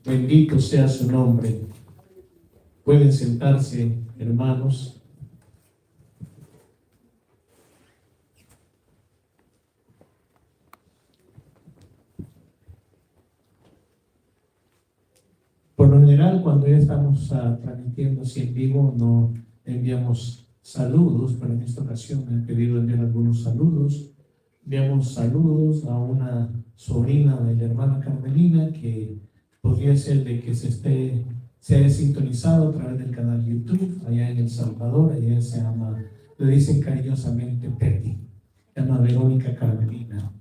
Bendito sea su nombre. Pueden sentarse, hermanos. Por lo general, cuando ya estamos transmitiendo así en vivo, no enviamos saludos, pero en esta ocasión me han pedido enviar algunos saludos. Enviamos saludos a una sobrina de la hermana Carmelina que podría ser de que se haya sintonizado a través del canal YouTube allá en El Salvador. Ella se llama, le dicen cariñosamente Petty, se llama Verónica Carmelina.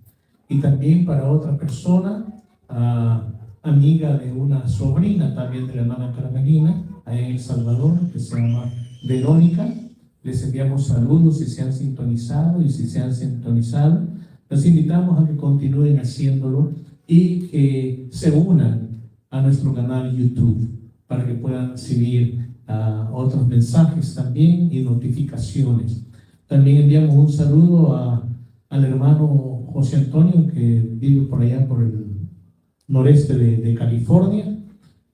Y también para otra persona, amiga de una sobrina también de la hermana Carmelina, allá en El Salvador, que se llama Verónica. Les enviamos saludos si se han sintonizado, y si se han sintonizado, los invitamos a que continúen haciéndolo y que se unan a nuestro canal YouTube para que puedan recibir otros mensajes también y notificaciones. También enviamos un saludo al hermano José Antonio, que vive por allá por el noreste de California,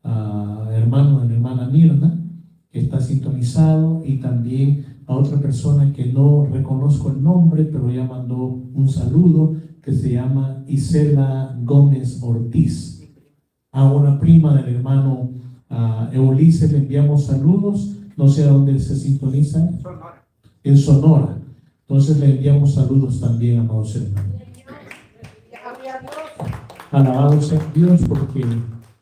a hermano de la hermana Mirna, que está sintonizado, y también a otra persona que no reconozco el nombre, pero ya mandó un saludo, que se llama Isela Gómez Ortiz. A una prima del hermano Eulises le enviamos saludos, no sé a dónde se sintoniza. Sonora. En Sonora. Entonces le enviamos saludos también, amados hermanos. Alabado sea Dios, porque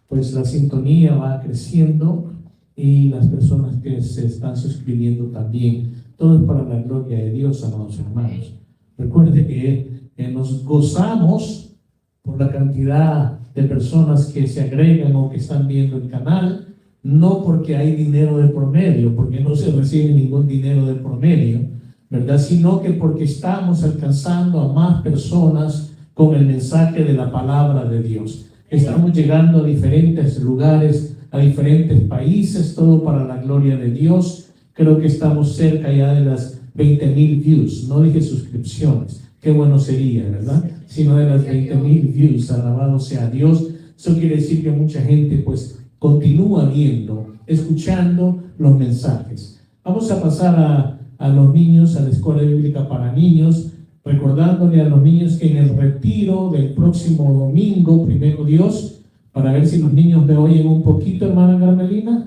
pues la sintonía va creciendo y las personas que se están suscribiendo también. Todo es para la gloria de Dios, amados hermanos. Recuerde que nos gozamos por la cantidad de personas que se agregan o que están viendo el canal, no porque hay dinero de promedio, porque no se recibe ningún dinero de promedio, ¿verdad? Sino que porque estamos alcanzando a más personas con el mensaje de la palabra de Dios. Estamos llegando a diferentes lugares, a diferentes países, todo para la gloria de Dios. Creo que estamos cerca ya de las 20,000 views. No dije suscripciones, qué bueno sería, ¿verdad? Sino de las 20,000 views. Alabado sea Dios. Eso quiere decir que mucha gente pues continúa viendo, escuchando los mensajes. Vamos a pasar a los niños, a la escuela bíblica para niños, recordándole a los niños que en el retiro del próximo domingo, primero Dios, para ver si los niños me oyen un poquito, hermana Carmelina,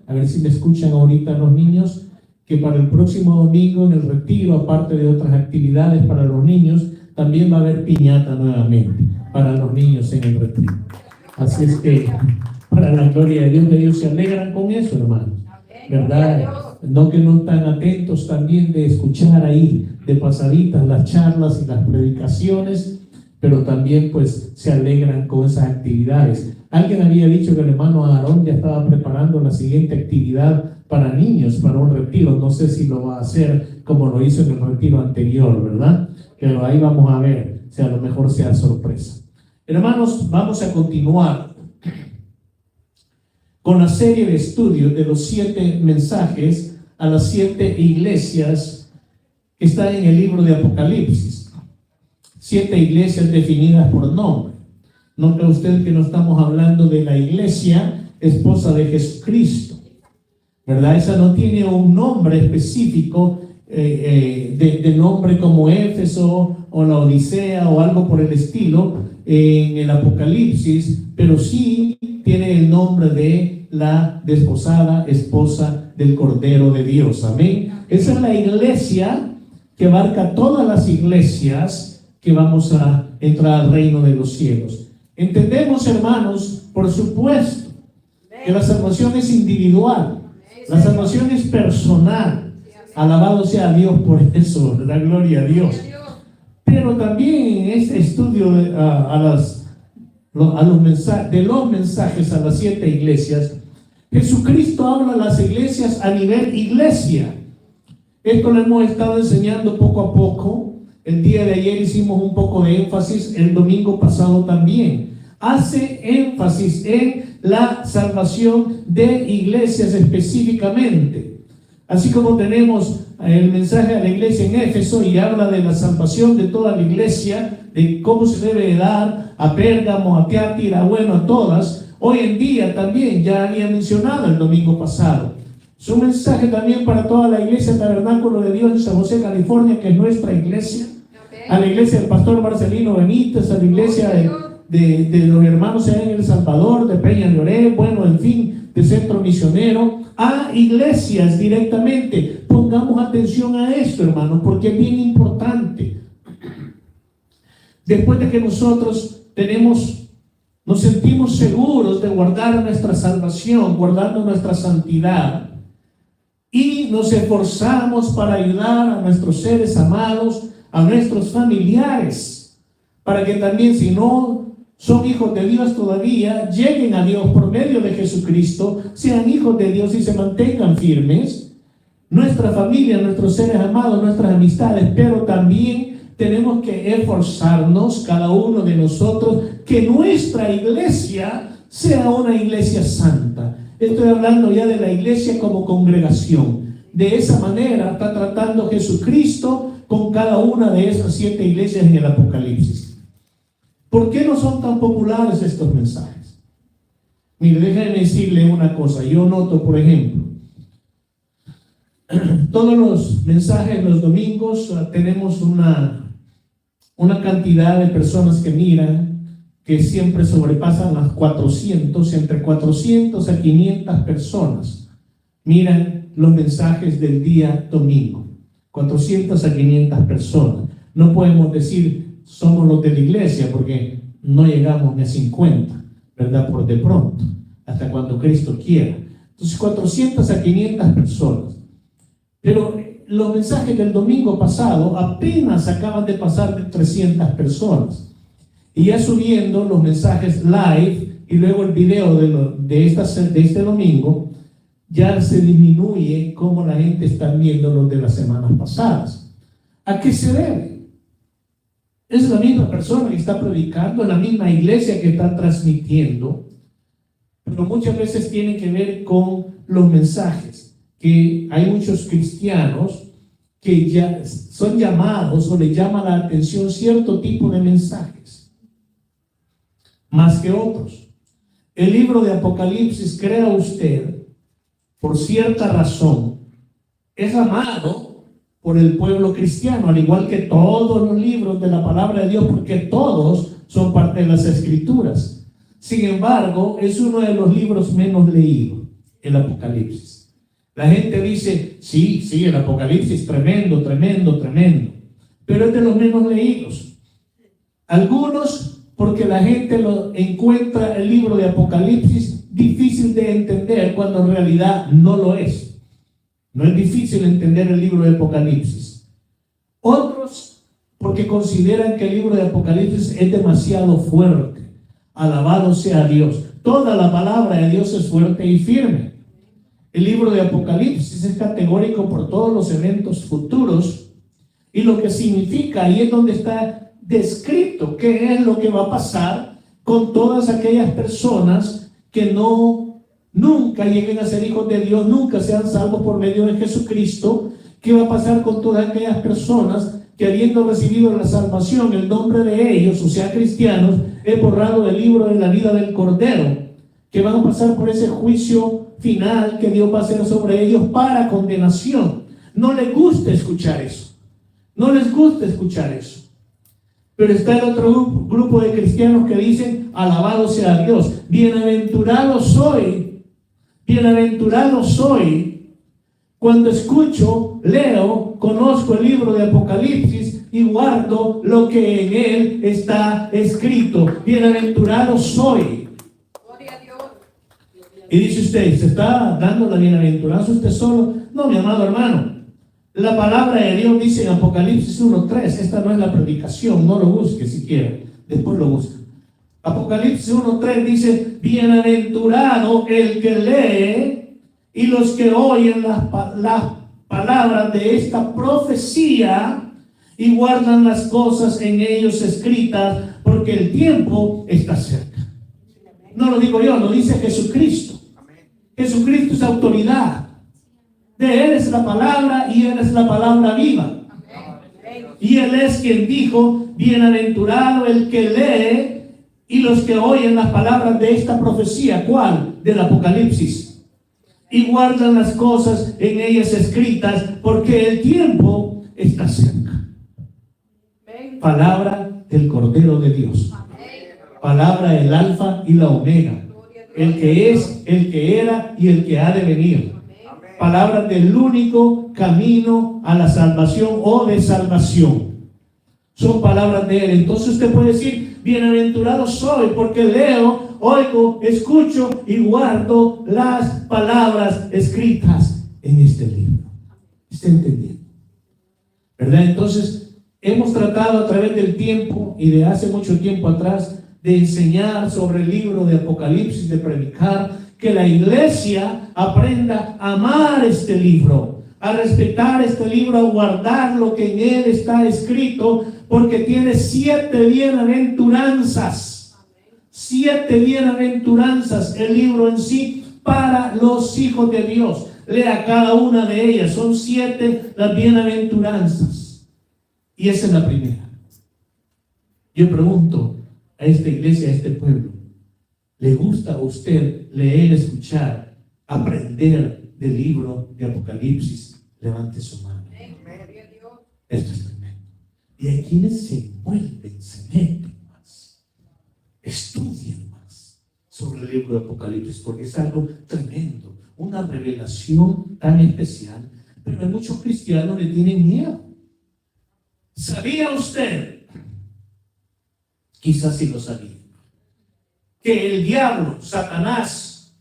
a ver si me escuchan ahorita los niños, que para el próximo domingo en el retiro, aparte de otras actividades para los niños, también va a haber piñata nuevamente para los niños en el retiro. Así es que, para la gloria de Dios, ellos se alegran con eso, hermanos, ¿verdad? No que no están atentos también de escuchar ahí de pasaditas las charlas y las predicaciones, pero también pues se alegran con esas actividades. Alguien había dicho que el hermano Aarón ya estaba preparando la siguiente actividad para niños, para un retiro. No sé si lo va a hacer como lo hizo en el retiro anterior, ¿verdad? Pero ahí vamos a ver, si a lo mejor sea sorpresa. Hermanos, vamos a continuar con la serie de estudios de los 7 mensajes a las 7 iglesias que están en el libro de Apocalipsis. 7 iglesias definidas por nombre. Nota usted que no estamos hablando de la iglesia esposa de Jesucristo, ¿verdad? Esa no tiene un nombre específico, de nombre como Éfeso o la Odisea o algo por el estilo en el Apocalipsis, pero sí tiene el nombre de la desposada esposa del Cordero de Dios. Amén. Esa es la iglesia que abarca todas las iglesias que vamos a entrar al reino de los cielos. Entendemos, hermanos, por supuesto, que la salvación es individual, la salvación es personal. Alabado sea Dios por eso, la gloria a Dios. Pero también en este estudio de los mensajes a las 7 iglesias, Jesucristo habla a las iglesias a nivel iglesia. Esto lo hemos estado enseñando poco a poco. El día de ayer hicimos un poco de énfasis, el domingo pasado también. Hace énfasis en la salvación de iglesias específicamente. Así como tenemos el mensaje a la iglesia en Éfeso y habla de la salvación de toda la iglesia, de cómo se debe dar a Pérgamo, a Tiatira, bueno, a todas. Hoy en día también, ya había mencionado el domingo pasado. Es un mensaje también para toda la iglesia Tabernáculo de Dios en San José, California, que es nuestra iglesia. A la iglesia del pastor Marcelino Benítez, a la iglesia de los hermanos en El Salvador, de Peña Lloré, bueno, en fin, de Centro Misionero, a iglesias directamente. Pongamos atención a esto, hermanos, porque es bien importante. Después de que nosotros nos sentimos seguros de guardar nuestra salvación, guardando nuestra santidad, y nos esforzamos para ayudar a nuestros seres amados, a nuestros familiares, para que también, si no son hijos de Dios todavía, lleguen a Dios por medio de Jesucristo, sean hijos de Dios y se mantengan firmes. Nuestra familia, nuestros seres amados, nuestras amistades, pero también tenemos que esforzarnos, cada uno de nosotros, que nuestra iglesia sea una iglesia santa. Estoy hablando ya de la iglesia como congregación. De esa manera está tratando Jesucristo con cada una de esas 7 iglesias en el Apocalipsis. ¿Por qué no son tan populares estos mensajes? Mire, déjenme decirle una cosa. Yo noto, por ejemplo, todos los mensajes los domingos tenemos una cantidad de personas que miran, que siempre sobrepasan las 400, entre 400 a 500 personas miran los mensajes del día domingo. 400 a 500 personas. No podemos decir somos los de la iglesia porque no llegamos ni a 50, ¿verdad? Por de pronto, hasta cuando Cristo quiera. Entonces 400 a 500 personas. Pero los mensajes del domingo pasado apenas acaban de pasar de 300 personas. Y ya subiendo los mensajes live y luego el video de este domingo, ya se disminuye cómo la gente está viendo los de las semanas pasadas. ¿A qué se debe? Es la misma persona que está predicando, la misma iglesia que está transmitiendo, pero muchas veces tiene que ver con los mensajes, que hay muchos cristianos que ya son llamados o le llama la atención cierto tipo de mensajes, más que otros. El libro de Apocalipsis, crea usted, por cierta razón, es amado por el pueblo cristiano, al igual que todos los libros de la palabra de Dios, porque todos son parte de las Escrituras. Sin embargo, es uno de los libros menos leídos, el Apocalipsis. La gente dice, sí, el Apocalipsis, tremendo, pero es de los menos leídos. Algunos, porque la gente encuentra el libro de Apocalipsis difícil de entender, cuando en realidad no lo es. No es difícil entender el libro de Apocalipsis. Otros, porque consideran que el libro de Apocalipsis es demasiado fuerte. Alabado sea Dios. Toda la palabra de Dios es fuerte y firme. El libro de Apocalipsis es categórico por todos los eventos futuros y lo que significa, ahí es donde está descrito qué es lo que va a pasar con todas aquellas personas que nunca lleguen a ser hijos de Dios, nunca sean salvos por medio de Jesucristo. ¿Qué va a pasar con todas aquellas personas que, habiendo recibido la salvación, el nombre de ellos, o sea, cristianos, es borrado del libro de la vida del Cordero, que van a pasar por ese juicio final que Dios va a hacer sobre ellos para condenación? No les gusta escuchar eso. No les gusta escuchar eso. Pero está el otro grupo de cristianos que dicen, alabado sea Dios, bienaventurado soy cuando escucho, leo, conozco el libro de Apocalipsis y guardo lo que en él está escrito. Bienaventurado soy. Gloria a Dios. Y dice usted, ¿se está dando la bienaventuranza usted solo? No, mi amado hermano. La palabra de Dios dice en Apocalipsis 1:3, esta no es la predicación, no lo busque si quiere, después lo busca. Apocalipsis 1:3 dice, bienaventurado el que lee y los que oyen las palabras de esta profecía y guardan las cosas en ellos escritas, porque el tiempo está cerca. No lo digo yo, lo dice Jesucristo. Jesucristo es autoridad. De Él es la palabra y Él es la palabra viva. Y Él es quien dijo: bienaventurado el que lee y los que oyen las palabras de esta profecía. ¿Cuál? Del Apocalipsis. Y guardan las cosas en ellas escritas, porque el tiempo está cerca. Palabra del Cordero de Dios. Palabra del Alfa y la Omega. El que es, el que era y el que ha de venir. Palabras del único camino a la salvación o de salvación. Son palabras de Él. Entonces usted puede decir: bienaventurado soy porque leo, oigo, escucho y guardo las palabras escritas en este libro. ¿Está entendiendo? ¿Verdad? Entonces hemos tratado a través del tiempo y de hace mucho tiempo atrás de enseñar sobre el libro de Apocalipsis, de predicar que la iglesia aprenda a amar este libro, a respetar este libro, a guardar lo que en él está escrito, porque tiene 7 bienaventuranzas. 7 bienaventuranzas el libro en sí para los hijos de Dios. Lea cada una de ellas. Son 7 las bienaventuranzas. Y esa es la primera. Yo pregunto a esta iglesia, a este pueblo: ¿le gusta a usted leer, escuchar, aprender del libro de Apocalipsis? Levante su mano. Esto es tremendo. Y hay quienes se envuelven, se meten más, estudian más sobre el libro de Apocalipsis, porque es algo tremendo, una revelación tan especial. Pero hay muchos cristianos que le tienen miedo. ¿Sabía usted? Quizás sí lo sabía, que el diablo, Satanás,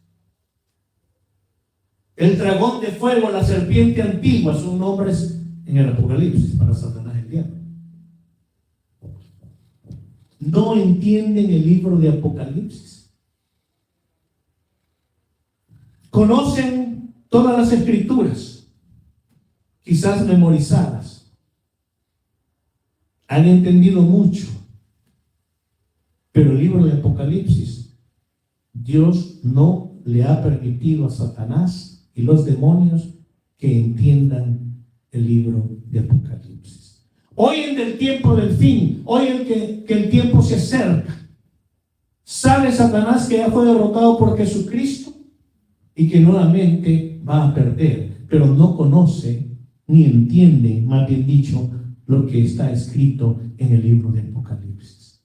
el dragón de fuego, la serpiente antigua, son nombres en el Apocalipsis para Satanás, el diablo. No entienden el libro de Apocalipsis. Conocen todas las escrituras, quizás memorizadas. Han entendido mucho. Pero el libro de Apocalipsis, Dios no le ha permitido a Satanás y los demonios que entiendan el libro de Apocalipsis. Hoy en el tiempo del fin, hoy en que el tiempo se acerca, sabe Satanás que ya fue derrotado por Jesucristo y que nuevamente va a perder, pero no conoce ni entiende, más bien dicho, lo que está escrito en el libro de Apocalipsis.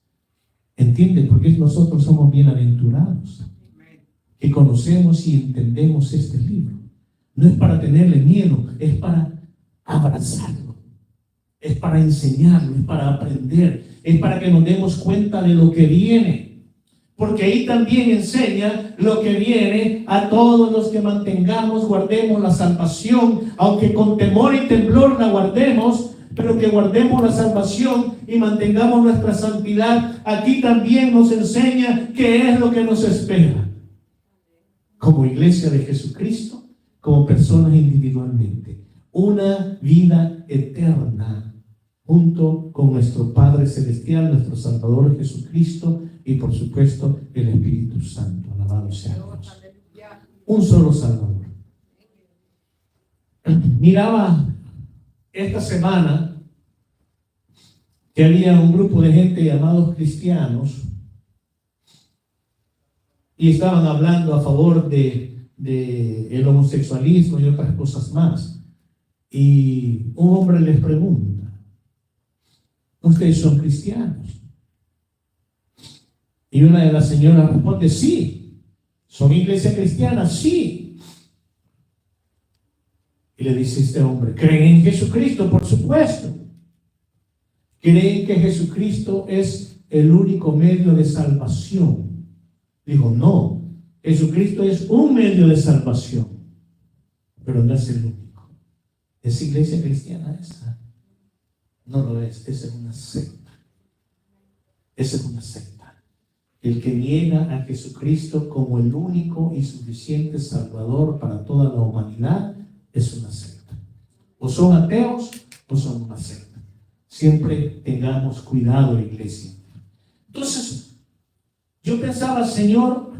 ¿Entienden? Porque nosotros somos bienaventurados, que conocemos y entendemos este libro. No es para tenerle miedo, es para abrazarlo, es para enseñarlo, es para aprender, es para que nos demos cuenta de lo que viene. Porque ahí también enseña lo que viene a todos los que mantengamos, guardemos la salvación, aunque con temor y temblor la guardemos, pero que guardemos la salvación y mantengamos nuestra santidad. Aquí también nos enseña qué es lo que nos espera como iglesia de Jesucristo, como personas individualmente: una vida eterna junto con nuestro Padre Celestial, nuestro Salvador Jesucristo y por supuesto el Espíritu Santo. Alabado sea Dios. Un solo Salvador. Miraba esta semana que había un grupo de gente llamados cristianos y estaban hablando a favor de el homosexualismo y otras cosas más. Y un hombre les pregunta: ¿ustedes son cristianos? Y una de las señoras responde: sí. ¿Son iglesia cristiana? Sí. Y le dice este hombre: ¿creen en Jesucristo? Por supuesto. ¿Creen que Jesucristo es el único medio de salvación? Dijo: no, Jesucristo es un medio de salvación, pero no es el único. ¿Es iglesia cristiana esa? No lo es, esa es una secta. Esa es una secta. El que niega a Jesucristo como el único y suficiente Salvador para toda la humanidad es una secta. O son ateos o son una secta. Siempre tengamos cuidado, iglesia. Entonces, yo pensaba: Señor,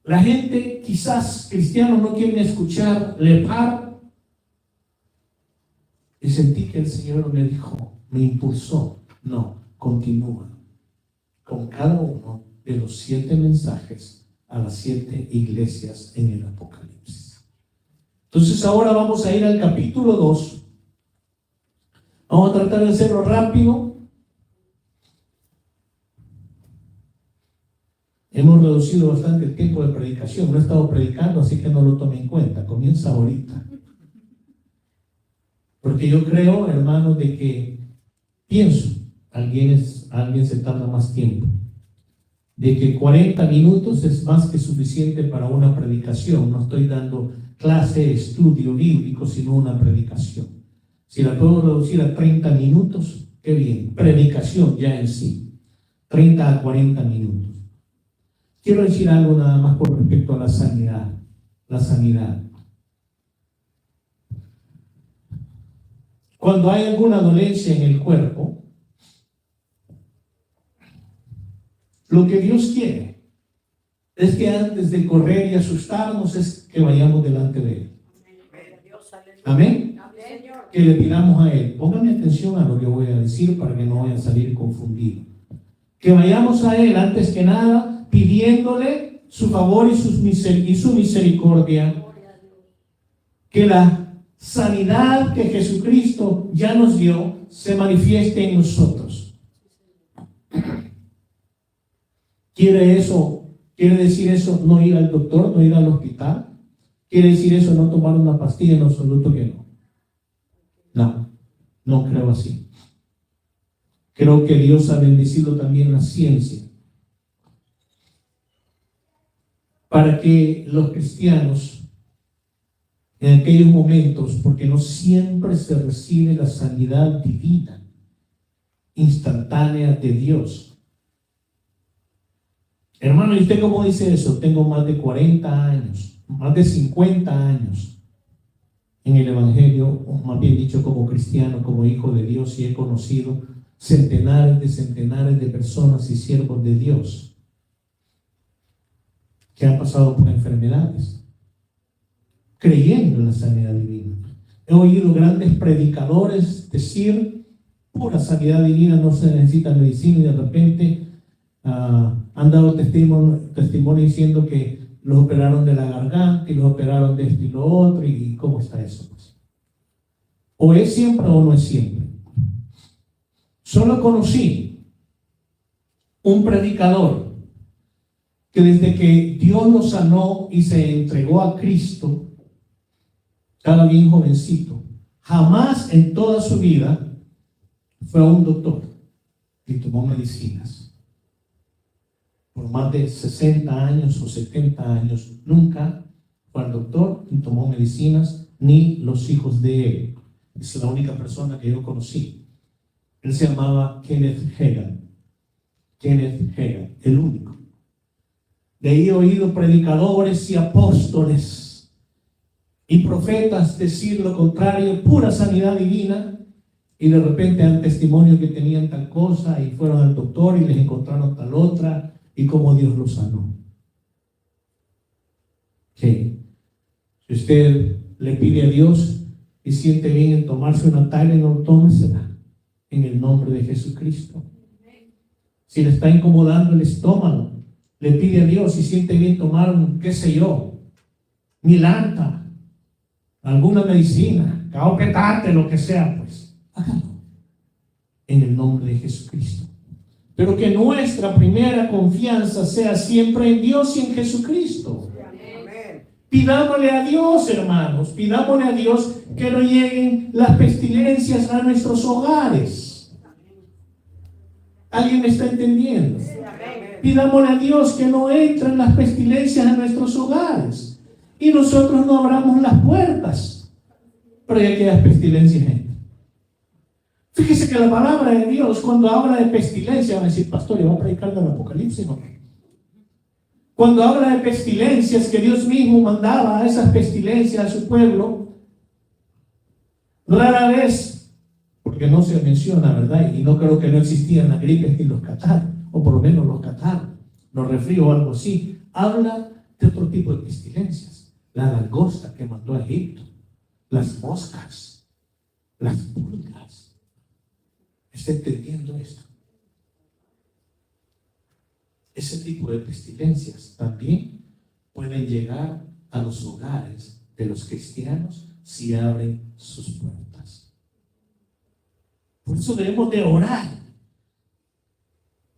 La gente, quizás cristianos, no quieren escuchar lepar. Y sentí que el Señor me dijo, me impulsó. No, continúa con cada uno de los 7 mensajes a las 7 iglesias en el Apocalipsis. Entonces ahora vamos a ir al capítulo 2. Vamos a tratar de hacerlo rápido. Hemos reducido bastante el tiempo de predicación. No he estado predicando, así que no lo tome en cuenta. Comienza ahorita. Porque yo creo, hermanos, de que pienso, alguien se tarda más tiempo, de que 40 minutos es más que suficiente para una predicación. No estoy dando clase, estudio bíblico, sino una predicación. Si la puedo reducir a 30 minutos, qué bien. Predicación ya en sí, 30 a 40 minutos. Quiero decir algo nada más con respecto a la sanidad. La sanidad. Cuando hay alguna dolencia en el cuerpo, lo que Dios quiere es que antes de correr y asustarnos es que vayamos delante de Él. Amén. Que le pidamos a Él. Pónganme atención a lo que voy a decir para que no vayan a salir confundidos. Que vayamos a Él antes que nada pidiéndole su favor y su misericordia. Que la sanidad que Jesucristo ya nos dio se manifieste en nosotros. ¿Quiere decir eso no ir al doctor, no ir al hospital? ¿Quiere decir eso no tomar una pastilla? En absoluto que no. No creo así. Creo que Dios ha bendecido también la ciencia para que los cristianos en aquellos momentos, porque no siempre se recibe la sanidad divina, instantánea de Dios. Hermano, ¿y usted cómo dice eso? Tengo más de 40 años, más de 50 años en el Evangelio, o más bien dicho como cristiano, como hijo de Dios, y he conocido centenares de personas y siervos de Dios que han pasado por enfermedades, creyendo en la sanidad divina. He oído grandes predicadores decir, pura sanidad divina, no se necesita medicina, y de repente han dado testimonio diciendo que los operaron de la garganta y los operaron de esto y lo otro, y ¿cómo está eso? Pues, o es siempre o no es siempre. Solo conocí un predicador que desde que Dios lo sanó y se entregó a Cristo, estaba bien jovencito, jamás en toda su vida fue a un doctor y tomó medicinas. Por más de 60 años o 70 años, nunca fue al doctor ni tomó medicinas, ni los hijos de él. Es la única persona que yo conocí. Él se llamaba Kenneth Hagin. Kenneth Hagin, el único. De ahí he oído predicadores y apóstoles y profetas decir lo contrario, pura sanidad divina, y de repente dan testimonio que tenían tal cosa y fueron al doctor y les encontraron tal otra, y cómo Dios los sanó. Sí. Si usted le pide a Dios y siente bien en tomarse una Tylenol, tómesela en el nombre de Jesucristo. Si le está incomodando el estómago, le pide a Dios y siente bien tomar qué sé yo, Milanta, alguna medicina, caopetate, lo que sea, pues hágalo en el nombre de Jesucristo. Pero que nuestra primera confianza sea siempre en Dios y en Jesucristo. Pidámosle a Dios, hermanos, pidámosle a Dios que no lleguen las pestilencias a nuestros hogares. ¿Alguien me está entendiendo? Pidámosle a Dios que no entren las pestilencias a nuestros hogares y nosotros no abramos las puertas para que aquellas pestilencias entren. Fíjese que la palabra de Dios, cuando habla de pestilencia, va a decir, pastor, ¿y va a predicar del Apocalipsis o no? Cuando habla de pestilencias, que Dios mismo mandaba a esas pestilencias a su pueblo, rara vez, porque no se menciona, ¿verdad? Y no creo que no existían las gripes ni los catarros, o por lo menos los catarros, los resfríos o algo así. Habla de otro tipo de pestilencias. La langosta que mandó a Egipto, las moscas, las pulgas. ¿Está entendiendo esto? Ese tipo de pestilencias también pueden llegar a los hogares de los cristianos si abren sus puertas. Por eso debemos de orar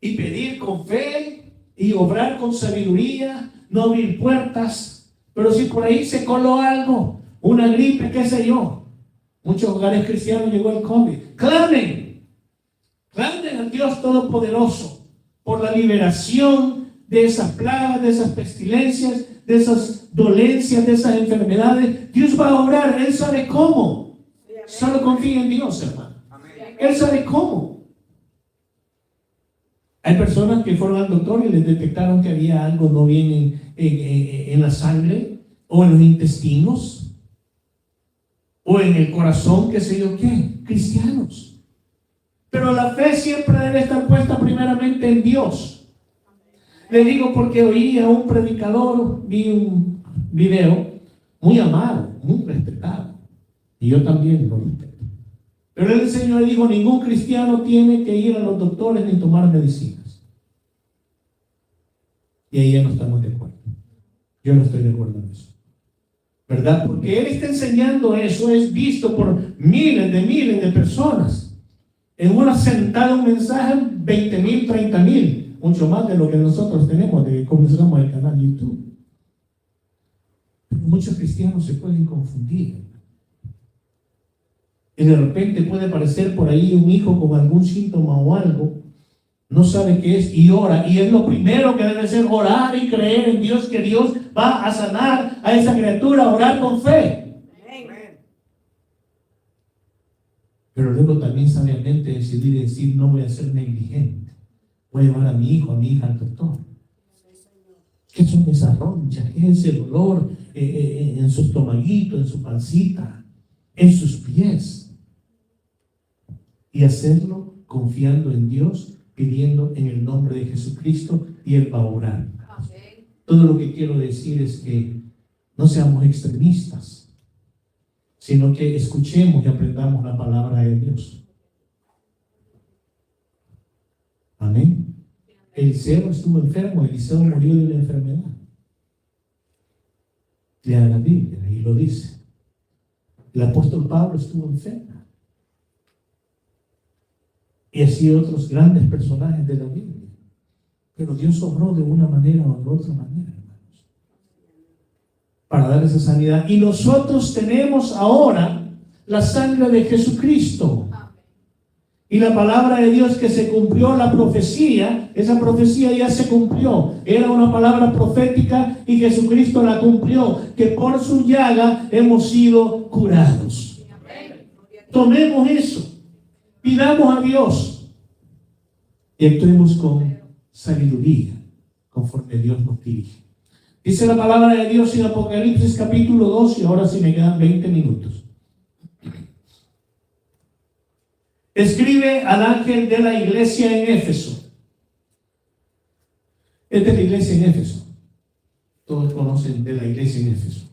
y pedir con fe y obrar con sabiduría, no abrir puertas. Pero si por ahí se coló algo, una gripe, qué sé yo, muchos hogares cristianos llegó el COVID. Clamen al Dios Todopoderoso por la liberación de esas plagas, de esas pestilencias, de esas dolencias, de esas enfermedades. Dios va a obrar, Él sabe cómo. Solo confía en Dios, hermano. Él sabe cómo. Hay personas que fueron al doctor y les detectaron que había algo no bien en la sangre, o en los intestinos, o en el corazón, qué sé yo qué. Cristianos. Pero la fe siempre debe estar puesta primeramente en Dios. Le digo porque oí a un predicador, vi un video muy amado, muy respetado, y yo también lo respeto. Pero el Señor dijo: ningún cristiano tiene que ir a los doctores ni tomar medicinas. Y ahí ya no estamos de acuerdo. Yo no estoy de acuerdo en eso, ¿verdad? Porque Él está enseñando eso, es visto por miles de personas. En una sentada, un mensaje, 20,000, 30,000, mucho más de lo que nosotros tenemos de que comenzamos el canal YouTube. Pero muchos cristianos se pueden confundir. Y de repente puede aparecer por ahí un hijo con algún síntoma o algo, no sabe qué es y ora. Y es lo primero que debe hacer: orar y creer en Dios, que Dios va a sanar a esa criatura, orar con fe. Pero luego también sabiamente decir: no voy a ser negligente, voy a llevar a mi hijo, a mi hija al doctor. ¿Qué son esas ronchas? ¿Qué es ese dolor en su estomaguito, en su pancita, en sus pies? Y hacerlo confiando en Dios, pidiendo en el nombre de Jesucristo, y Él va a orar. Todo lo que quiero decir es que no seamos extremistas, sino que escuchemos y aprendamos la palabra de Dios. Amén. Eliseo estuvo enfermo, Eliseo murió de una enfermedad. Lea la Biblia, ahí lo dice. El apóstol Pablo estuvo enfermo. Y así otros grandes personajes de la Biblia. Pero Dios obró de una manera o de otra manera, hermanos, para dar esa sanidad. Y nosotros tenemos ahora la sangre de Jesucristo. Y la palabra de Dios que se cumplió, la profecía, esa profecía ya se cumplió. Era una palabra profética y Jesucristo la cumplió, que por su llaga hemos sido curados. Tomemos eso. Pidamos a Dios y actuemos con sabiduría, conforme Dios nos dirige. Dice la palabra de Dios en Apocalipsis capítulo 2, y ahora sí me quedan 20 minutos. Escribe al ángel de la iglesia en Éfeso. Esta es la iglesia en Éfeso. Todos conocen de la iglesia en Éfeso.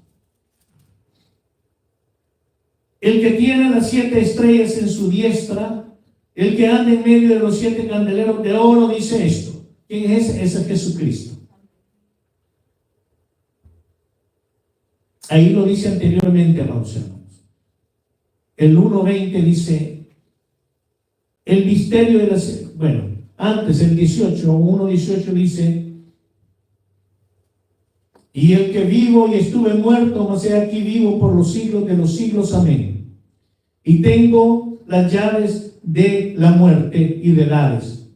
El que tiene las 7 estrellas en su diestra, el que anda en medio de los 7 candeleros de oro, dice esto. ¿Quién es ese? Es Jesucristo. Ahí lo dice anteriormente, amados hermanos. El 1:20 dice, el misterio de las... Bueno, antes el 1:18 dice, y el que vivo y estuve muerto, mas he aquí vivo por los siglos de los siglos, amén. Y tengo las llaves de la muerte y del Hades.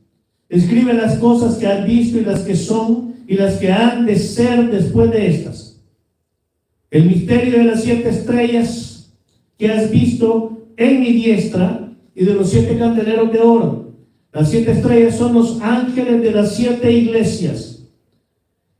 Escribe las cosas que has visto y las que son y las que han de ser después de estas. El misterio de las 7 estrellas que has visto en mi diestra y de los 7 candeleros de oro. Las 7 estrellas son los ángeles de las 7 iglesias.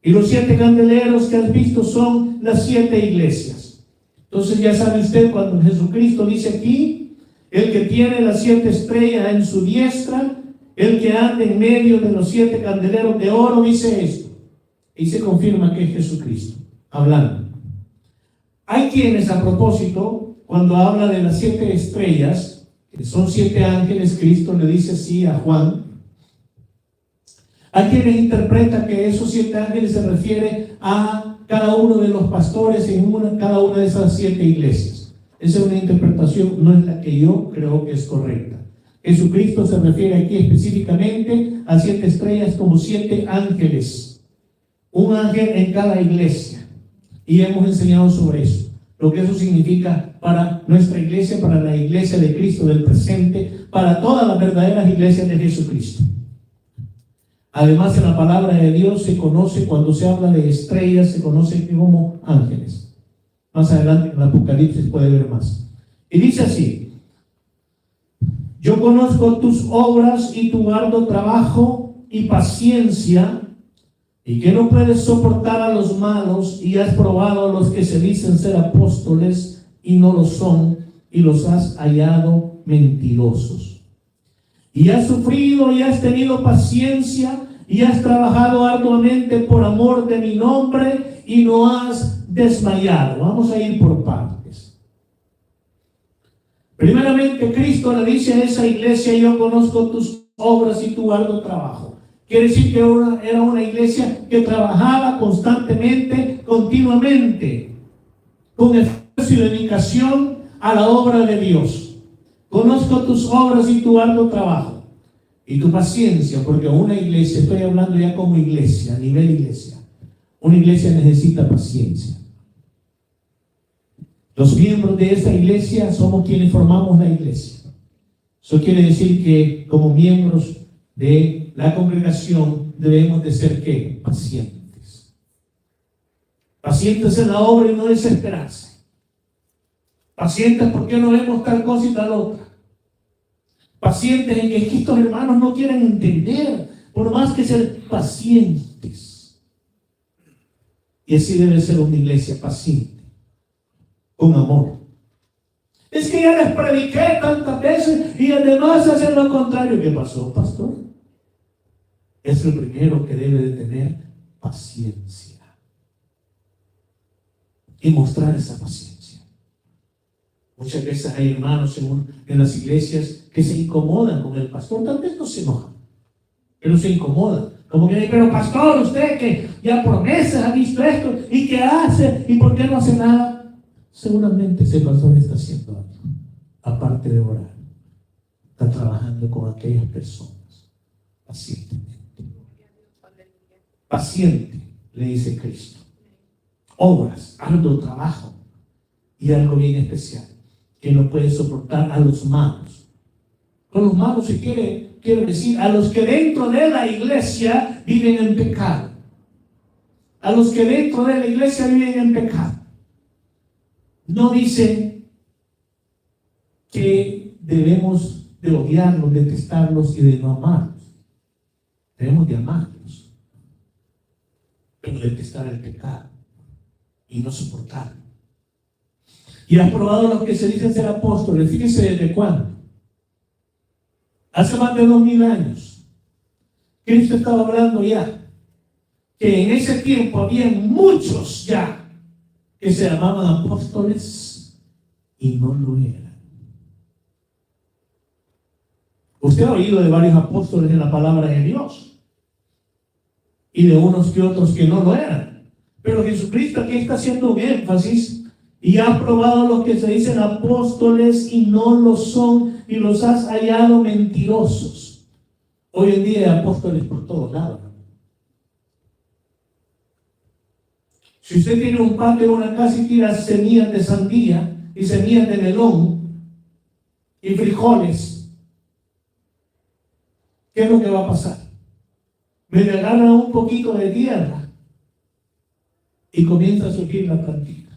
Y los 7 candeleros que has visto son las 7 iglesias. Entonces ya sabe usted, cuando Jesucristo dice aquí, el que tiene las 7 estrellas en su diestra, el que anda en medio de los 7 candeleros de oro, dice esto. y se confirma que es Jesucristo hablando. Hay quienes, a propósito, cuando habla de las 7 estrellas, que son 7 ángeles, Cristo le dice así a Juan. Hay quienes interpretan que esos 7 ángeles se refiere a cada uno de los pastores en cada una de esas 7 iglesias. Esa es una interpretación, no es la que yo creo que es correcta. Jesucristo se refiere aquí específicamente a 7 estrellas como 7 ángeles. Un ángel en cada iglesia. Y hemos enseñado sobre eso. Lo que eso significa para nuestra iglesia, para la iglesia de Cristo del presente, para todas las verdaderas iglesias de Jesucristo. Además, en la palabra de Dios se conoce, cuando se habla de estrellas, se conoce como ángeles. Más adelante en el Apocalipsis puede ver más. Y dice así: yo conozco tus obras y tu arduo trabajo y paciencia, y que no puedes soportar a los malos, y has probado a los que se dicen ser apóstoles y no lo son, y los has hallado mentirosos. Y has sufrido y has tenido paciencia y has trabajado arduamente por amor de mi nombre y no has desmayado. Vamos a ir por partes. Primeramente, Cristo le dice a esa iglesia: yo conozco tus obras y tu arduo trabajo. Quiere decir que era una iglesia que trabajaba constantemente, continuamente, con esfuerzo y dedicación a la obra de Dios. Conozco tus obras y tu arduo trabajo y tu paciencia, porque una iglesia, estoy hablando ya como iglesia, a nivel iglesia, una iglesia necesita paciencia. Los miembros de esa iglesia somos quienes formamos la iglesia. Eso quiere decir que como miembros de la congregación debemos de ser ¿qué? Pacientes. Pacientes en la obra y no desesperarse. Pacientes porque no vemos tal cosa y tal otra. Pacientes en que estos hermanos no quieren entender, por más que ser pacientes. Y así debe ser una iglesia paciente, con amor. Es que ya les prediqué tantas veces y además hacen lo contrario. ¿Qué pasó, pastor? Es el primero que debe de tener paciencia y mostrar esa paciencia. Muchas veces hay hermanos en las iglesias que se incomodan con el pastor. Tal vez no se enojan, pero se incomodan. Como que, pero pastor, usted que ya por meses ha visto esto y qué hace y por qué no hace nada. Seguramente ese pastor está haciendo algo, aparte de orar. Está trabajando con aquellas personas pacientemente. Paciente, le dice Cristo. Obras, arduo trabajo y algo bien especial, que no puede soportar a los malos. Con los malos se quiere decir a los que dentro de la iglesia viven en pecado. A los que dentro de la iglesia viven en pecado. No dice que debemos de odiarlos, detestarlos y de no amarlos. Debemos de amarlos, pero detestar el pecado y no soportarlo. Y has probado a los que se dicen ser apóstoles. Fíjese desde cuándo. Hace más de 2000 años. Cristo estaba hablando ya que en ese tiempo había muchos ya que se llamaban apóstoles y no lo eran. Usted ha oído de varios apóstoles en la palabra de Dios y de unos que otros que no lo eran. Pero Jesucristo aquí está haciendo un énfasis y ha probado a los que se dicen apóstoles y no lo son y los has hallado mentirosos. Hoy en día hay apóstoles por todos lados. Si usted tiene un patio o una casa y tira semillas de sandía y semillas de melón y frijoles, ¿qué es lo que va a pasar? Me agarra un poquito de tierra y comienza a surgir la plantita.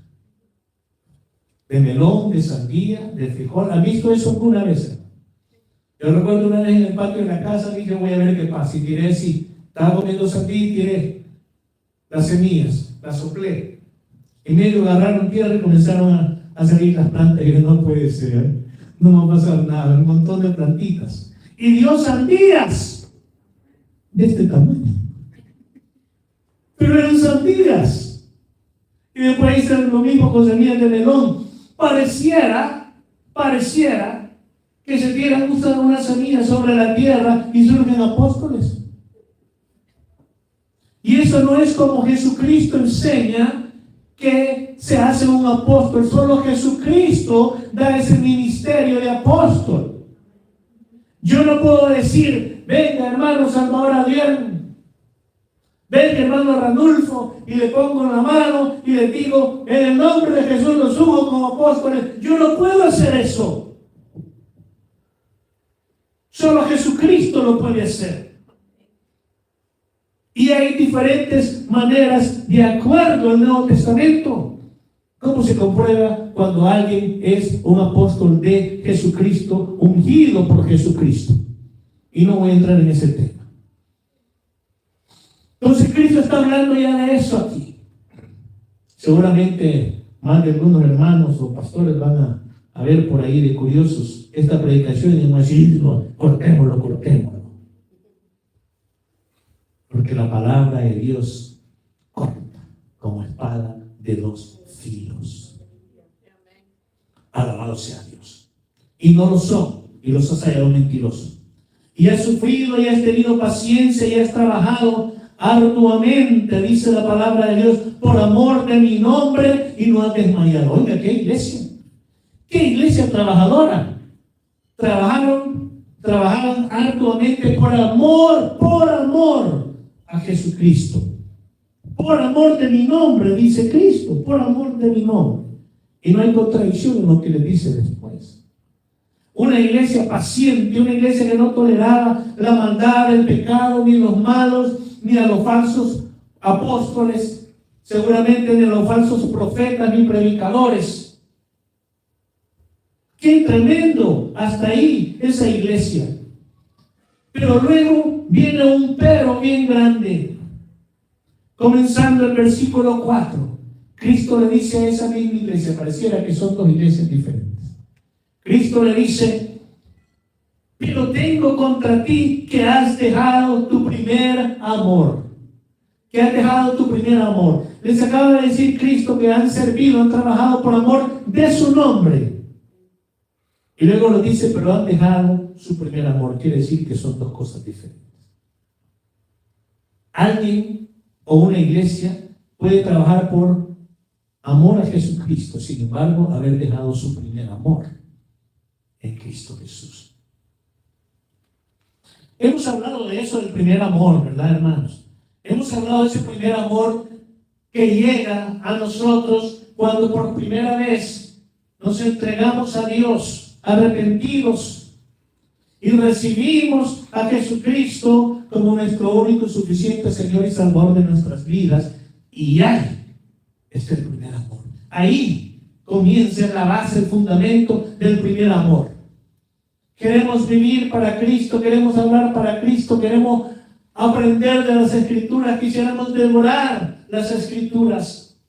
De melón, de sandía, de frijol. ¿Han visto eso alguna vez? Yo recuerdo una vez en el patio de la casa, dije voy a ver qué pasa. Y tiré así, estaba comiendo sandía y tiré las semillas, las soplé. En medio agarraron tierra y comenzaron a salir las plantas. Y dije, no puede ser, no va a pasar nada, un montón de plantitas. Y dio sandías de este tamaño. pero eran sandías. Y después dicen lo mismo con semillas de melón. Pareciera que se tiran usar una semilla sobre la tierra y surgen apóstoles. Y eso no es como Jesucristo enseña que se hace un apóstol. Solo Jesucristo da ese ministerio de apóstol. Yo no puedo decir, venga hermano Salvador Adrián, venga hermano Ranulfo, y le pongo la mano y le digo, en el nombre de Jesús los subo como apóstoles. Yo no puedo hacer eso. Solo Jesucristo lo puede hacer. Y hay diferentes maneras de acuerdo al Nuevo Testamento. ¿Cómo se comprueba cuando alguien es un apóstol de Jesucristo, ungido por Jesucristo? Y no voy a entrar en ese tema. Entonces Cristo está hablando ya de eso aquí. Seguramente más de algunos hermanos o pastores van a ver por ahí de curiosos esta predicación y van a decir, cortémoslo. Porque la palabra de Dios corta como espada de dos filos. Alabado sea Dios. Y no lo son, y los has hallado mentirosos. Y has sufrido, y has tenido paciencia, y has trabajado arduamente, dice la palabra de Dios, por amor de mi nombre, y no has desmayado. Oiga, ¿qué iglesia trabajadora? Trabajaban arduamente por amor a Jesucristo. Por amor de mi nombre, dice Cristo, por amor de mi nombre. Y no hay contradicción en lo que le dice después. Una iglesia paciente, una iglesia que no toleraba la maldad, el pecado, ni los malos, ni a los falsos apóstoles, seguramente ni a los falsos profetas, ni predicadores. ¡Qué tremendo! Hasta ahí esa iglesia. Pero luego viene un pero bien grande. Comenzando el versículo 4. Cristo le dice a esa misma iglesia, pareciera que son dos iglesias diferentes. Cristo le dice, pero tengo contra ti que has dejado tu primer amor. Que has dejado tu primer amor. Les acaba de decir Cristo que han servido, han trabajado por amor de su nombre. Y luego lo dice, pero han dejado su primer amor. Quiere decir que son dos cosas diferentes. Alguien o una iglesia puede trabajar por amor a Jesucristo, sin embargo, haber dejado su primer amor en Cristo Jesús. Hemos hablado de eso, del primer amor, ¿verdad, hermanos? Hemos hablado de ese primer amor que llega a nosotros cuando por primera vez nos entregamos a Dios arrepentidos y recibimos a Jesucristo como nuestro único y suficiente Señor y Salvador de nuestras vidas. Y ahí está el primer amor. Ahí comienza la base, el fundamento del primer amor. Queremos vivir para Cristo, queremos hablar para Cristo, queremos aprender de las Escrituras, quisiéramos devorar las Escrituras.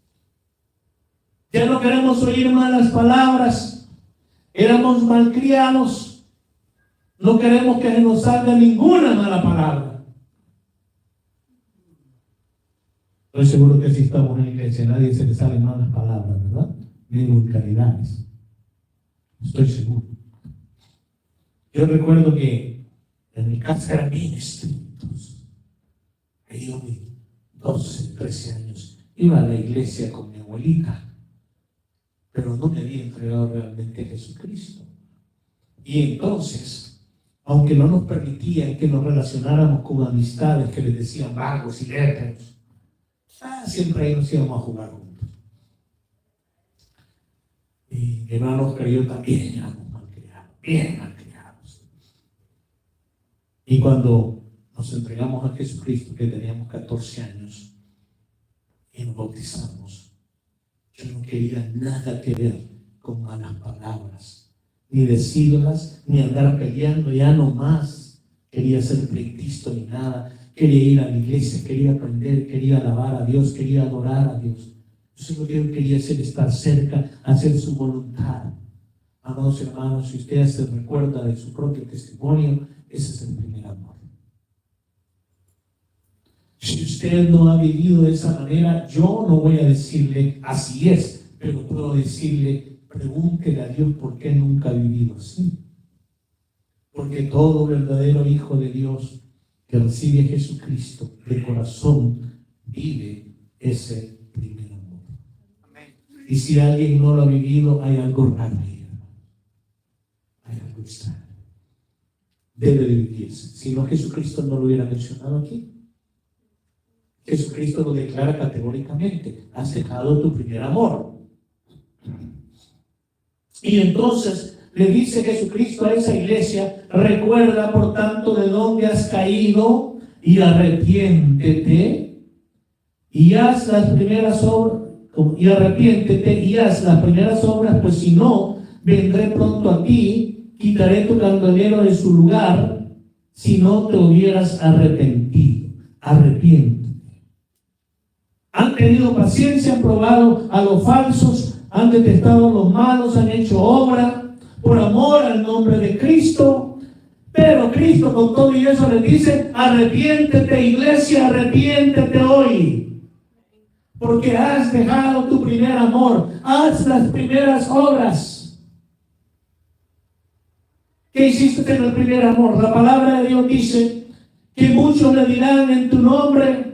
Ya no queremos oír malas palabras. Éramos malcriados. No queremos que nos salga ninguna mala palabra. Estoy seguro que si estamos en la iglesia, a nadie se le salen malas palabras, ¿verdad? Ni vulgaridades. Estoy seguro. Yo recuerdo que en mi casa eran bien estrictos. Yo, 12, 13 años, iba a la iglesia con mi abuelita, pero no me había entregado realmente a Jesucristo. Y entonces, aunque no nos permitían que nos relacionáramos con amistades que les decían vagos y lerdos, siempre ahí nos íbamos a jugar juntos. Y mi hermano Oscar y yo también éramos malcriados, bien malcriados. Y cuando nos entregamos a Jesucristo, que teníamos 14 años, y nos bautizamos, yo no quería nada que ver con malas palabras, ni decirlas, ni andar peleando, ya no más quería ser pleitista ni nada. Quería ir a la iglesia, quería aprender, quería alabar a Dios, quería adorar a Dios. Eso es lo que yo quería hacer, estar cerca, hacer su voluntad. Amados hermanos, si usted se recuerda de su propio testimonio, ese es el primer amor. Si usted no ha vivido de esa manera, yo no voy a decirle así es, pero puedo decirle, pregúntele a Dios por qué nunca ha vivido así. Porque todo verdadero hijo de Dios que recibe a Jesucristo de corazón vive ese primer amor. Y si alguien no lo ha vivido, hay algo raro ahí. Hay algo extraño. Debe de vivirse. Si no, Jesucristo no lo hubiera mencionado aquí. Jesucristo lo declara categóricamente: has dejado tu primer amor. Y entonces le dice Jesucristo a esa iglesia: recuerda por tanto de dónde has caído y arrepiéntete y haz las primeras obras, pues si no, vendré pronto a ti, quitaré tu candelero de su lugar, si no te hubieras arrepentido. Arrepiéntete. Han tenido paciencia, han probado a los falsos, han detestado a los malos, han hecho obra por amor al nombre de Cristo, pero Cristo con todo y eso les dice: arrepiéntete, iglesia, arrepiéntete hoy, porque has dejado tu primer amor, haz las primeras obras. ¿Qué hiciste en el primer amor? La palabra de Dios dice que muchos le dirán en tu nombre,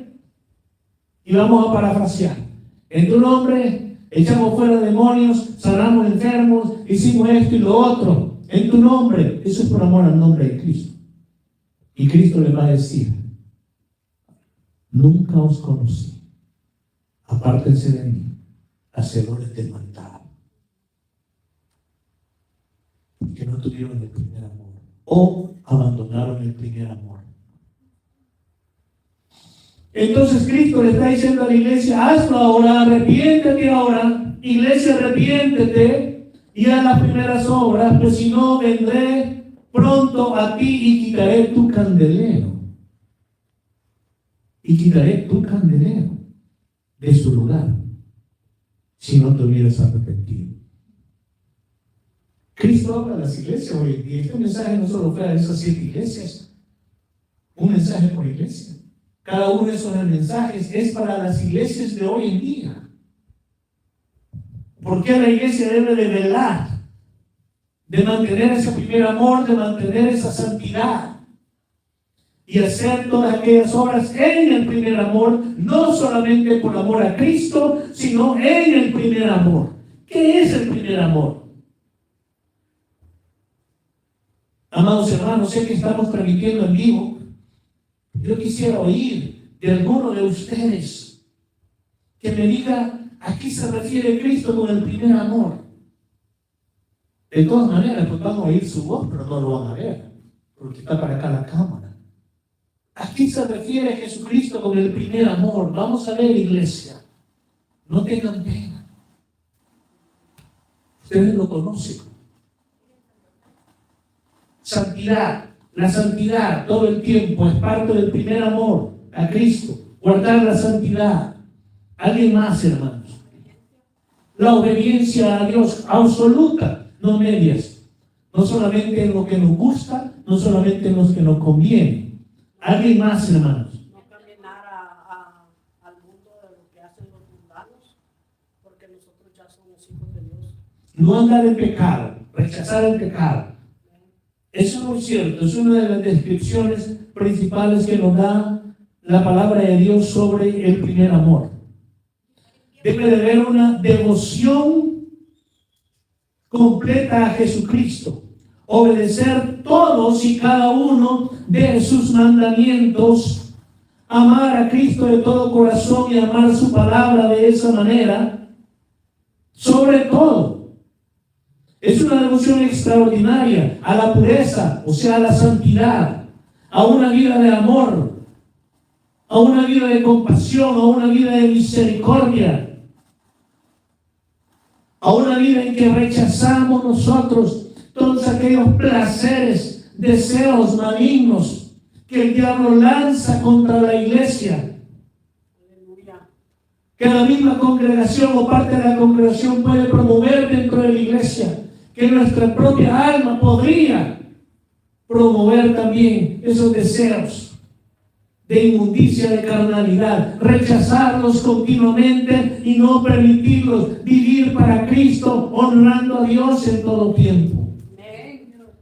y vamos a parafrasear, en tu nombre echamos fuera demonios, sanamos enfermos, hicimos esto y lo otro, en tu nombre. Eso es por amor al nombre de Cristo. Y Cristo le va a decir: nunca os conocí, apártense de mí, hacedores de maldad. Porque no tuvieron el primer amor, o abandonaron el primer amor. Entonces Cristo le está diciendo a la iglesia: hazlo ahora, arrepiéntete ahora, iglesia, arrepiéntete y haz las primeras obras, pues si no, vendré pronto a ti y quitaré tu candelero. Y quitaré tu candelero de su lugar, si no te hubieras arrepentido. Cristo habla a las iglesias hoy en día. Este mensaje no solo fue a esas 7 iglesias, un mensaje por iglesia. Cada uno de esos mensajes es para las iglesias de hoy en día. Porque la iglesia debe de velar, de mantener ese primer amor, de mantener esa santidad y hacer todas aquellas obras en el primer amor, no solamente por amor a Cristo, sino en el primer amor. ¿Qué es el primer amor? Amados hermanos, sé que estamos transmitiendo en vivo. Yo quisiera oír de alguno de ustedes que me diga a qué se refiere Cristo con el primer amor. De todas maneras, pues vamos a oír su voz, pero no lo van a ver, porque está para acá la cámara. ¿A qué se refiere Jesucristo con el primer amor? Vamos a ver, iglesia. No tengan pena. Ustedes lo conocen. Santidad. La santidad todo el tiempo es parte del primer amor a Cristo. Guardar la santidad. ¿Alguien más, hermanos? La obediencia a Dios absoluta, no medias. No solamente en lo que nos gusta, no solamente en lo que nos conviene. ¿Alguien más, hermanos? No caminar al mundo de lo que hacen los mundanos, porque nosotros ya somos hijos de Dios. No andar en pecado, rechazar el pecado. Eso es muy cierto, es una de las descripciones principales que nos da la palabra de Dios sobre el primer amor. Debe de haber una devoción completa a Jesucristo, obedecer todos y cada uno de sus mandamientos, amar a Cristo de todo corazón y amar su palabra de esa manera, sobre todo. Es una devoción extraordinaria a la pureza, o sea, a la santidad, a una vida de amor, a una vida de compasión, a una vida de misericordia, a una vida en que rechazamos nosotros todos aquellos placeres, deseos malignos que el diablo lanza contra la iglesia. Que la misma congregación o parte de la congregación puede promover dentro de la iglesia, que nuestra propia alma podría promover también esos deseos. de inmundicia, de carnalidad, rechazarlos continuamente y no permitirlos vivir para Cristo, honrando a Dios en todo tiempo.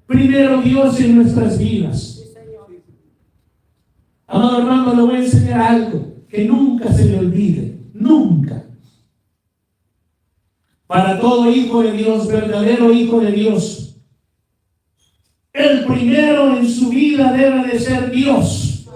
Primero Dios en nuestras vidas. Amado hermano, le voy a enseñar algo que nunca se le olvide, nunca. Para todo hijo de Dios, verdadero hijo de Dios, el primero en su vida debe de ser Dios,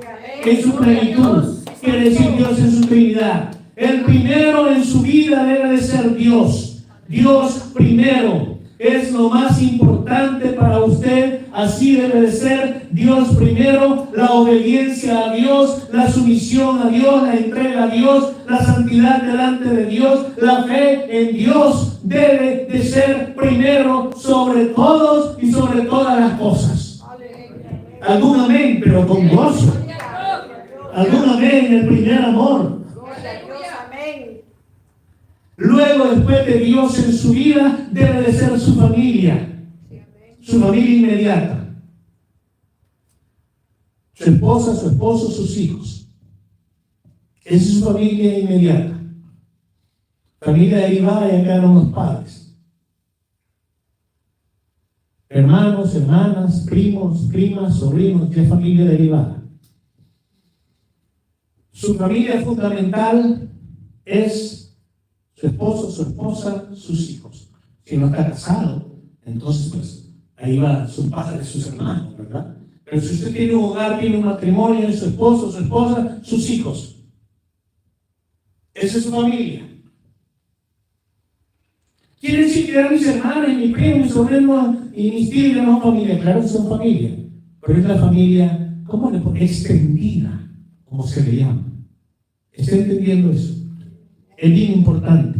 en su plenitud, quiere decir Dios en su Trinidad. El primero en su vida debe de ser Dios. Dios primero es lo más importante para usted, así debe de ser. Dios primero, la obediencia a Dios, la sumisión a Dios, la entrega a Dios, la santidad delante de Dios, la fe en Dios debe de ser primero sobre todos y sobre todas las cosas. Algún amén, pero con gozo. Algún amén, el primer amor. Luego, después de Dios en su vida, debe de ser su familia inmediata. Su esposa, su esposo, sus hijos. Esa es su familia inmediata. Familia derivada, ya quedaron los padres. Hermanos, hermanas, primos, primas, sobrinos, ya es familia derivada. Su familia fundamental es su esposo, su esposa, sus hijos. Si no está casado, entonces pues ahí va sus padres, sus hermanos, ¿verdad? Pero si usted tiene un hogar, tiene un matrimonio, su esposo, su esposa, sus hijos. Esa es su familia. Quiere decir que eran mis hermanos, mis primos, mis sobrinos y mis tíos no son familia. Claro que son familia, pero es la familia, ¿cómo le pongo? Extendida, como se le llama. ¿Está entendiendo eso? Es bien importante.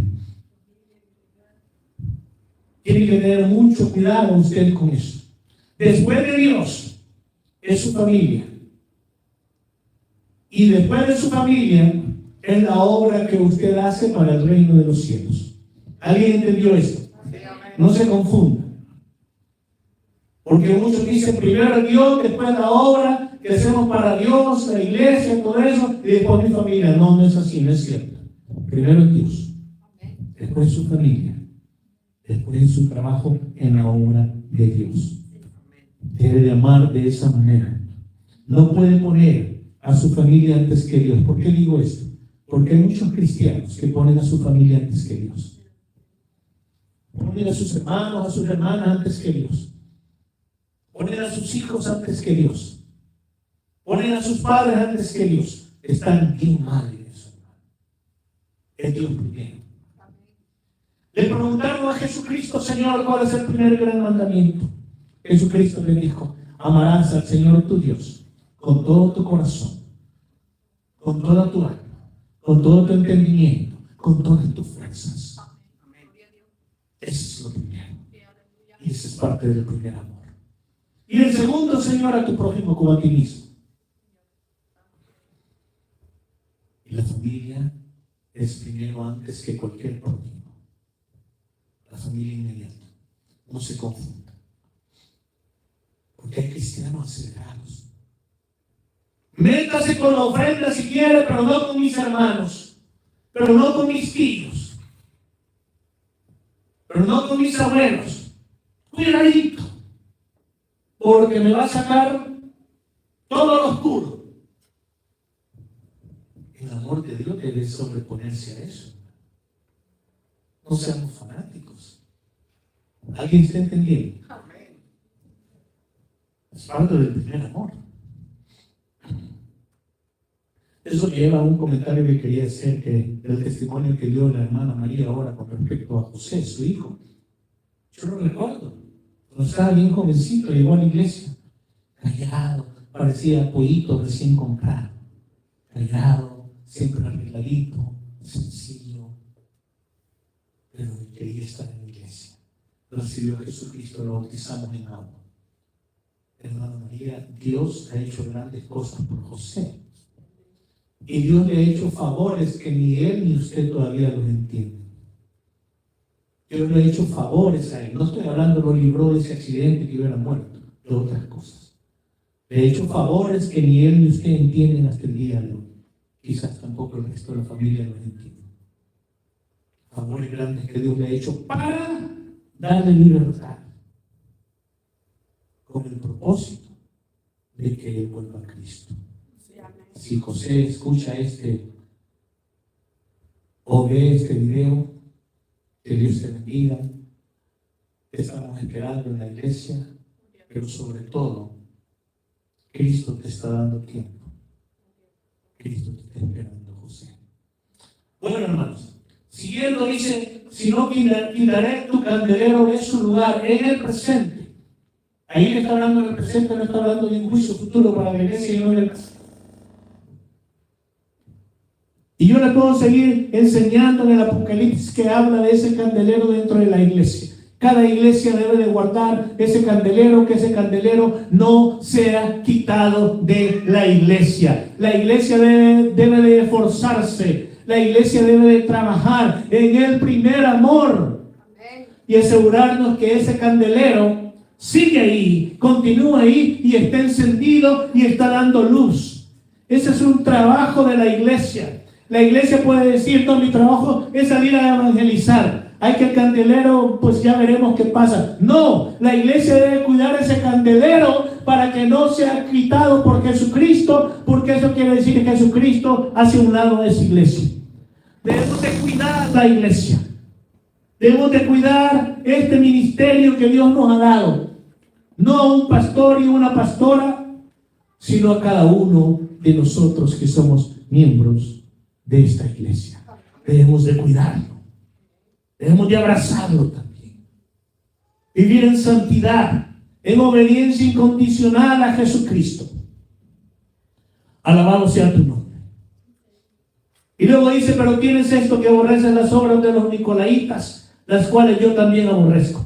Tiene que tener mucho cuidado usted con eso. Después de Dios, es su familia. Y después de su familia, es la obra que usted hace para el reino de los cielos. ¿Alguien entendió esto? No se confunda. Porque muchos dicen primero Dios, después la obra que hacemos para Dios, la iglesia, todo eso, y después mi familia. No, no es así, no es cierto. Primero Dios, después su familia, después su trabajo en la obra de Dios. Debe de amar de esa manera. No puede poner a su familia antes que Dios. ¿Por qué digo esto? Porque hay muchos cristianos que ponen a su familia antes que Dios. Ponen a sus hermanos, a sus hermanas antes que Dios. Ponen a sus hijos antes que Dios. Ponen a sus padres antes que Dios. Están bien mal en eso. Es Dios primero. Le preguntaron a Jesucristo, Señor, ¿cuál es el primer gran mandamiento? Jesucristo le dijo, amarás al Señor tu Dios con todo tu corazón, con toda tu alma, con todo tu entendimiento, con todas tus fuerzas. Eso es lo primero. Y esa es parte del primer amor. Y el segundo, Señor, a tu prójimo como a ti mismo. Y la familia es primero antes que cualquier prójimo. La familia inmediata. No se confunda. Porque hay cristianos acelerados. Métase con la ofrenda si quiere, pero no con mis hermanos, pero no con mis tíos, pero no con mis abuelos. Cuidadito, porque me va a sacar todo lo oscuro. El amor de Dios debe sobreponerse a eso. No seamos fanáticos. ¿Alguien está entendiendo? Es parte del primer amor. Eso me lleva a un comentario que quería hacer, que el testimonio que dio la hermana María ahora con respecto a José, su hijo. Yo lo recuerdo. Cuando estaba bien jovencito, llegó a la iglesia, callado, parecía pollito recién comprado. Callado, siempre arregladito, sencillo. Pero quería estar en la iglesia. Recibió a Jesucristo, lo bautizamos en agua. Hermana María, Dios ha hecho grandes cosas por José. Y Dios le ha hecho favores que ni él ni usted todavía los entienden. Dios le ha hecho favores a él. No estoy hablando, lo libró de ese accidente que hubiera muerto, de otras cosas. Le he hecho favores que ni él ni usted entienden hasta el día de hoy. Quizás tampoco el resto de la familia lo entiende. Favores grandes que Dios le ha hecho para darle libertad, con el propósito de que él vuelva a Cristo. Si José escucha o ve este video, que Dios te bendiga. Te estamos esperando en la iglesia, pero sobre todo, Cristo te está dando tiempo. Cristo te está esperando, José. Bueno, hermanos, siguiendo dice, si no quitaré tu candelero de su lugar en el presente. Ahí le está hablando en el presente, no está hablando de un juicio futuro para la iglesia y no en el presente. Y yo le puedo seguir enseñando en el Apocalipsis que habla de ese candelero dentro de la iglesia. Cada iglesia debe de guardar ese candelero, que ese candelero no sea quitado de la iglesia. La iglesia debe de esforzarse. La iglesia debe de trabajar en el primer amor. Y asegurarnos que ese candelero sigue ahí, continúa ahí y está encendido y está dando luz. Ese es un trabajo de la iglesia. La iglesia puede decir, no, mi trabajo es salir a evangelizar. Hay que el candelero, pues ya veremos qué pasa. No, la iglesia debe cuidar ese candelero para que no sea quitado por Jesucristo, porque eso quiere decir que Jesucristo hace un lado de esa iglesia. Debemos de cuidar la iglesia. Debemos de cuidar este ministerio que Dios nos ha dado. No a un pastor y una pastora, sino a cada uno de nosotros que somos miembros de esta iglesia. Debemos de cuidarlo. Debemos de abrazarlo también. Vivir en santidad, en obediencia incondicional a Jesucristo. Alabado sea tu nombre. Y luego dice, pero tienes esto, que aborreces las obras de los nicolaitas, las cuales yo también aborrezco.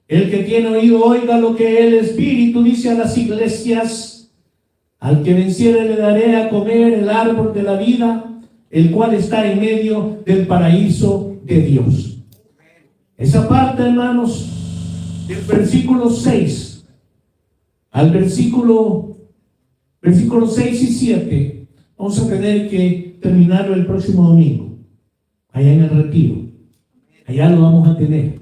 El que tiene oído, oiga lo que el Espíritu dice a las iglesias. Al que venciere le daré a comer el árbol de la vida, el cual está en medio del paraíso de Dios. Esa parte, hermanos, del versículo 6 al versículo 6 y 7, vamos a tener que terminarlo el próximo domingo, allá en el retiro. Allá lo vamos a tener.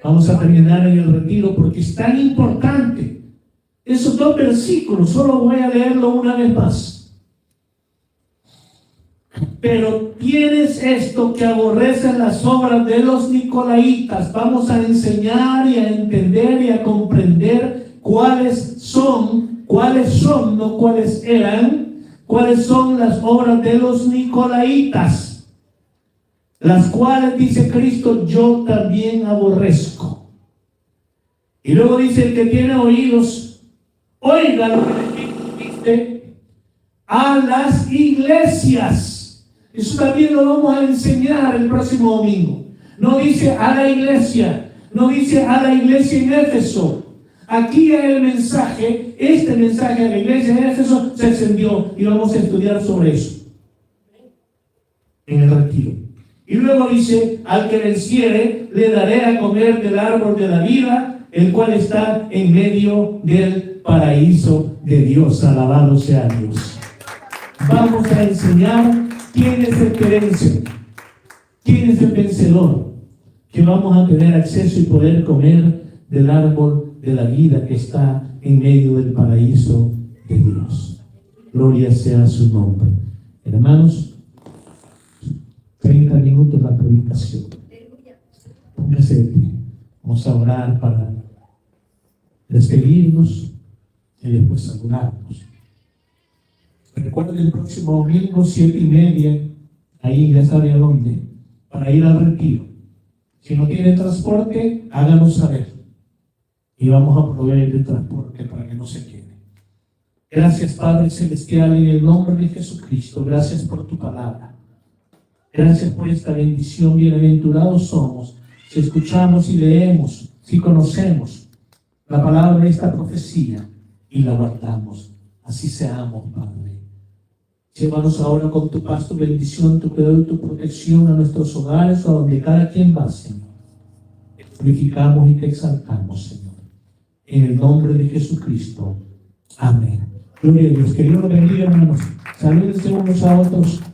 Vamos a terminar en el retiro porque es tan importante. Esos dos versículos, solo voy a leerlo una vez más. Pero tienes esto, que aborrecen las obras de los nicolaitas. Vamos a enseñar y a entender y a comprender cuáles son, no cuáles eran, cuáles son las obras de los nicolaitas, las cuales, dice Cristo, yo también aborrezco. Y luego dice, el que tiene oídos, oiga lo que el Espíritu dice a las iglesias. Eso también lo vamos a enseñar el próximo domingo. No dice a la iglesia, no dice a la iglesia en Éfeso. Aquí el mensaje, este mensaje a la iglesia en Éfeso se extendió y vamos a estudiar sobre eso en el retiro. Y luego dice, al que venciere le daré a comer del árbol de la vida, el cual está en medio del paraíso de Dios. Alabado sea Dios. Vamos a enseñar quién es el que vence, quién es el vencedor, que vamos a tener acceso y poder comer del árbol de la vida que está en medio del paraíso de Dios. Gloria sea su nombre. Hermanos, 30 minutos la predicación. Póngase de pie. Vamos a orar para despedirnos y después saludarnos. Recuerden el próximo domingo, 7:30, ahí ya sabe a dónde, para ir al retiro. Si no tiene transporte, háganos saber. Y vamos a proveer el transporte para que no se quede. Gracias, Padre Celestial, en el nombre de Jesucristo. Gracias por tu palabra. Gracias por esta bendición. Bienaventurados somos si escuchamos y leemos, si conocemos la palabra de esta profecía y la guardamos. Así seamos, Padre. Llévanos ahora con tu paz, tu bendición, tu cuidado y tu protección a nuestros hogares o a donde cada quien va, Señor. Te glorificamos y te exaltamos, Señor. En el nombre de Jesucristo. Amén. Gloria a Dios. Que Dios los bendiga, hermanos. Salúdense unos a otros.